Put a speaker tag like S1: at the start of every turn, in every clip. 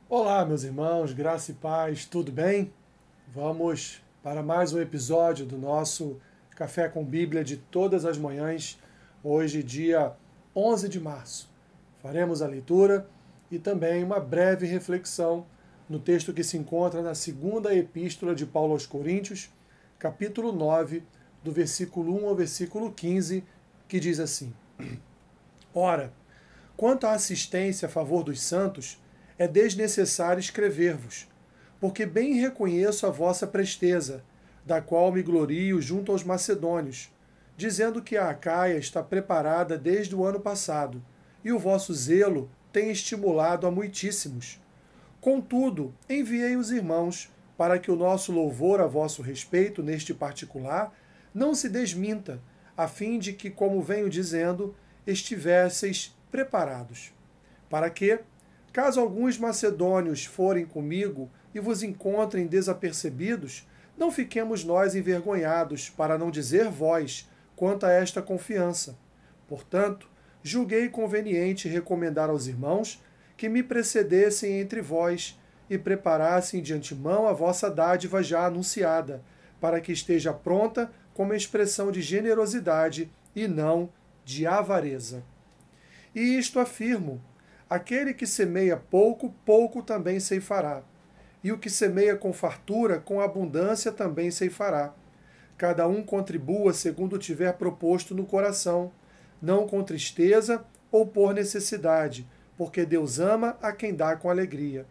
S1: Olá, meus irmãos, graça e paz, tudo bem? Vamos para mais um episódio do nosso Café com Bíblia de todas as manhãs, hoje, dia 11 de março. Faremos a leitura e também uma breve reflexão no texto que se encontra na segunda epístola de Paulo aos Coríntios, capítulo 9, do versículo 1 ao versículo 15, que diz assim: Ora, quanto à assistência a favor dos santos, é desnecessário escrever-vos, porque bem reconheço a vossa presteza, da qual me glorio junto aos macedônios, dizendo que a Acaia está preparada desde o ano passado, e o vosso zelo tem estimulado a muitíssimos. Contudo, enviei os irmãos, para que o nosso louvor a vosso respeito neste particular não se desminta, a fim de que, como venho dizendo, estivesseis preparados. Para que, caso alguns macedônios forem comigo e vos encontrem desapercebidos, não fiquemos nós envergonhados, para não dizer vós, quanto a esta confiança. Portanto, julguei conveniente recomendar aos irmãos que me precedessem entre vós e preparassem de antemão a vossa dádiva já anunciada, para que esteja pronta como expressão de generosidade e não de avareza. E isto afirmo: aquele que semeia pouco, pouco também ceifará. E o que semeia com fartura, com abundância também ceifará. Cada um contribua segundo tiver proposto no coração, não com tristeza ou por necessidade, porque Deus ama a quem dá com alegria.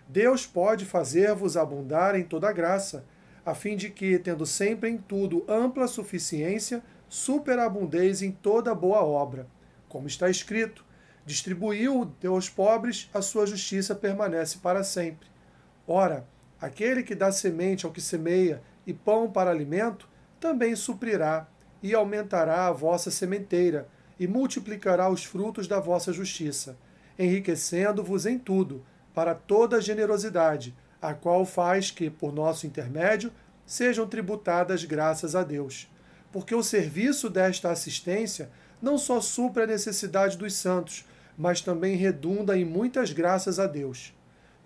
S1: Deus pode fazer-vos abundar em toda graça, a fim de que, tendo sempre em tudo ampla suficiência, superabundeis em toda boa obra. Como está escrito: distribuiu aos pobres, a sua justiça permanece para sempre. Ora, aquele que dá semente ao que semeia e pão para alimento, também suprirá e aumentará a vossa sementeira e multiplicará os frutos da vossa justiça, enriquecendo-vos em tudo, para toda generosidade, a qual faz que, por nosso intermédio, sejam tributadas graças a Deus. Porque o serviço desta assistência não só supre a necessidade dos santos, mas também redunda em muitas graças a Deus,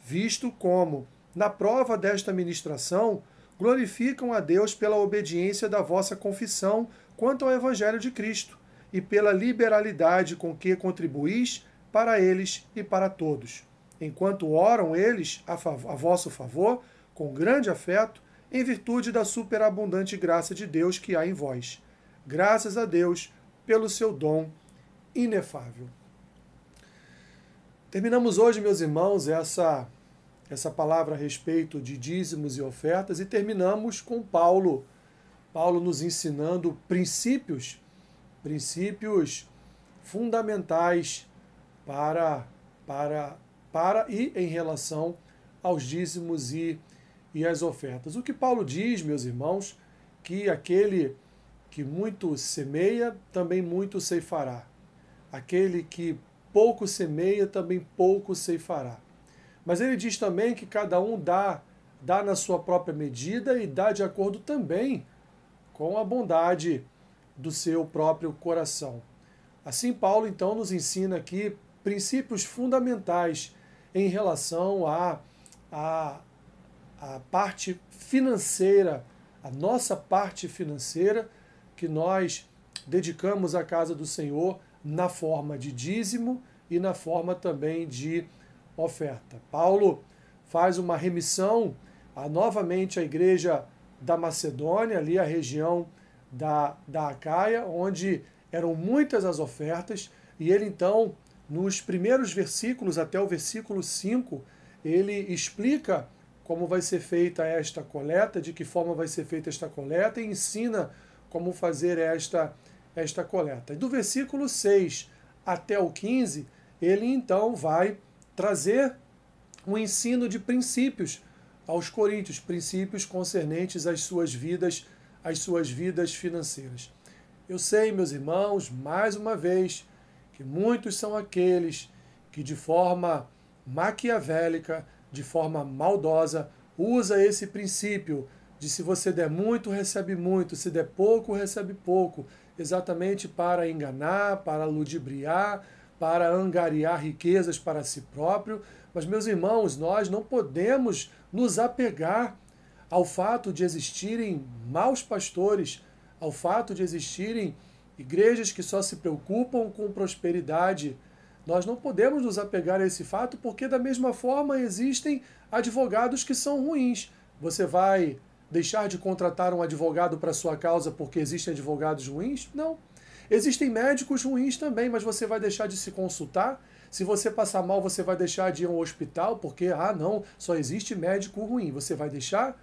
S1: visto como, na prova desta ministração, glorificam a Deus pela obediência da vossa confissão quanto ao Evangelho de Cristo e pela liberalidade com que contribuís para eles e para todos, enquanto oram eles a vosso favor, com grande afeto, em virtude da superabundante graça de Deus que há em vós. Graças a Deus pelo seu dom inefável. Terminamos hoje, meus irmãos, essa palavra a respeito de dízimos e ofertas, e terminamos com Paulo nos ensinando princípios fundamentais para e em relação aos dízimos e as ofertas. O que Paulo diz, meus irmãos, que aquele que muito semeia, também muito ceifará. Aquele que pouco semeia, também pouco ceifará. Mas ele diz também que cada um dá na sua própria medida e dá de acordo também com a bondade do seu próprio coração. Assim, Paulo, então, nos ensina aqui princípios fundamentais em relação à parte financeira, a nossa parte financeira, que nós dedicamos à casa do Senhor na forma de dízimo e na forma também de oferta. Paulo faz uma remissão novamente à igreja da Macedônia, ali a região da Acaia, onde eram muitas as ofertas, e ele então, nos primeiros versículos, até o versículo 5, ele explica como vai ser feita esta coleta, de que forma vai ser feita esta coleta, e ensina como fazer esta coleta. E do versículo 6 até o 15, ele então vai trazer um ensino de princípios aos coríntios, princípios concernentes às suas vidas financeiras. Eu sei, meus irmãos, mais uma vez, que muitos são aqueles que de forma maquiavélica, de forma maldosa, usa esse princípio de se você der muito, recebe muito, se der pouco, recebe pouco, exatamente para enganar, para ludibriar, para angariar riquezas para si próprio. Mas, meus irmãos, nós não podemos nos apegar ao fato de existirem maus pastores, ao fato de existirem igrejas que só se preocupam com prosperidade. Nós não podemos nos apegar a esse fato porque, da mesma forma, existem advogados que são ruins. Você vai deixar de contratar um advogado para sua causa porque existem advogados ruins? Não. Existem médicos ruins também, mas você vai deixar de se consultar? Se você passar mal, você vai deixar de ir ao hospital porque, não, só existe médico ruim. Você vai deixar?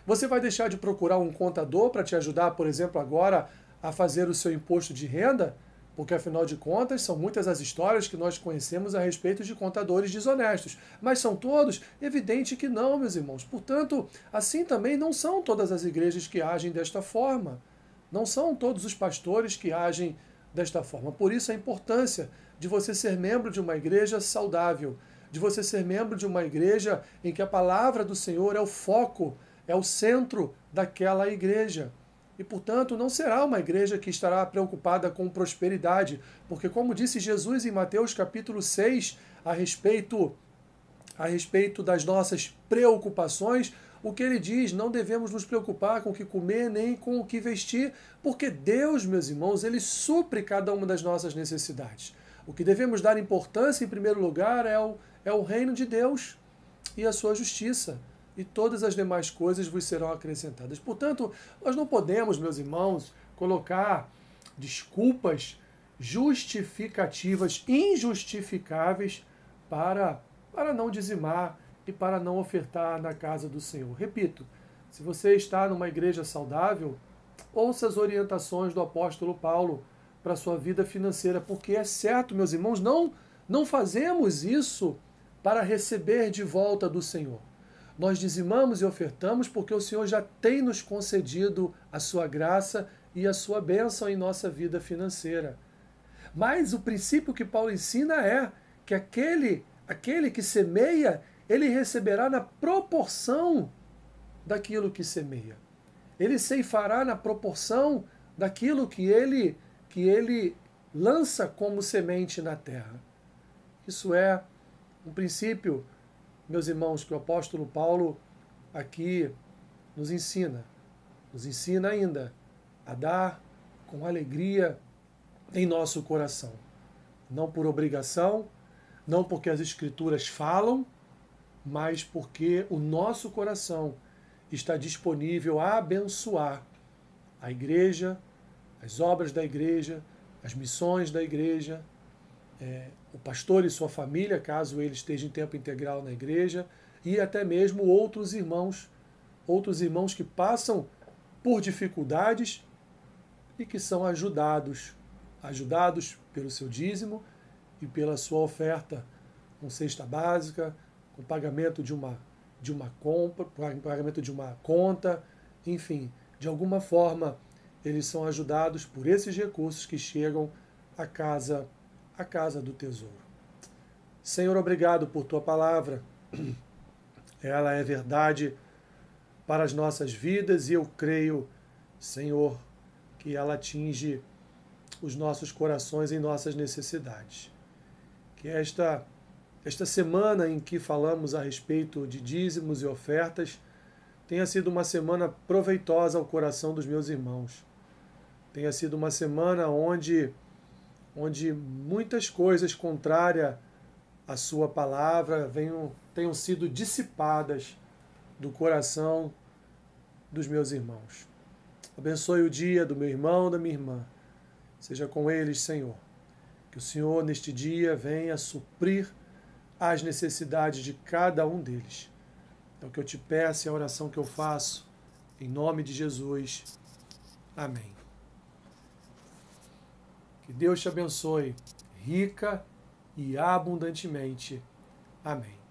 S1: Você vai deixar de procurar um contador para te ajudar, por exemplo, agora a fazer o seu imposto de renda? Porque, afinal de contas, são muitas as histórias que nós conhecemos a respeito de contadores desonestos. Mas são todos? Evidente que não, meus irmãos. Portanto, assim também não são todas as igrejas que agem desta forma. Não são todos os pastores que agem desta forma. Por isso a importância de você ser membro de uma igreja saudável, de você ser membro de uma igreja em que a palavra do Senhor é o foco, é o centro daquela igreja. E, portanto, não será uma igreja que estará preocupada com prosperidade, porque, como disse Jesus em Mateus capítulo 6, a respeito das nossas preocupações, o que ele diz, não devemos nos preocupar com o que comer nem com o que vestir, porque Deus, meus irmãos, ele supre cada uma das nossas necessidades. O que devemos dar importância, em primeiro lugar, é o reino de Deus e a sua justiça. E todas as demais coisas vos serão acrescentadas. Portanto, nós não podemos, meus irmãos, colocar desculpas justificativas, injustificáveis, para não dizimar e para não ofertar na casa do Senhor. Repito, se você está numa igreja saudável, ouça as orientações do apóstolo Paulo para a sua vida financeira, porque é certo, meus irmãos, não fazemos isso para receber de volta do Senhor. Nós dizimamos e ofertamos porque o Senhor já tem nos concedido a sua graça e a sua bênção em nossa vida financeira. Mas o princípio que Paulo ensina é que aquele que semeia, ele receberá na proporção daquilo que semeia. Ele ceifará na proporção daquilo que ele lança como semente na terra. Isso é um princípio, meus irmãos, que o apóstolo Paulo aqui nos ensina. Nos ensina ainda a dar com alegria em nosso coração. Não por obrigação, não porque as Escrituras falam, mas porque o nosso coração está disponível a abençoar a igreja, as obras da igreja, as missões da igreja, o pastor e sua família, caso ele esteja em tempo integral na igreja, e até mesmo outros irmãos que passam por dificuldades e que são ajudados pelo seu dízimo e pela sua oferta com cesta básica, com pagamento de uma compra, pagamento de uma conta, enfim, de alguma forma eles são ajudados por esses recursos que chegam à casa do tesouro. Senhor, obrigado por tua palavra. Ela é verdade para as nossas vidas e eu creio, Senhor, que ela atinge os nossos corações em nossas necessidades. Que esta semana em que falamos a respeito de dízimos e ofertas tenha sido uma semana proveitosa ao coração dos meus irmãos. Tenha sido uma semana onde muitas coisas contrárias à sua palavra tenham sido dissipadas do coração dos meus irmãos. Abençoe o dia do meu irmão, da minha irmã. Seja com eles, Senhor. Que o Senhor, neste dia, venha suprir as necessidades de cada um deles. É o que eu te peço e a oração que eu faço. Em nome de Jesus. Amém. Que Deus te abençoe rica e abundantemente. Amém.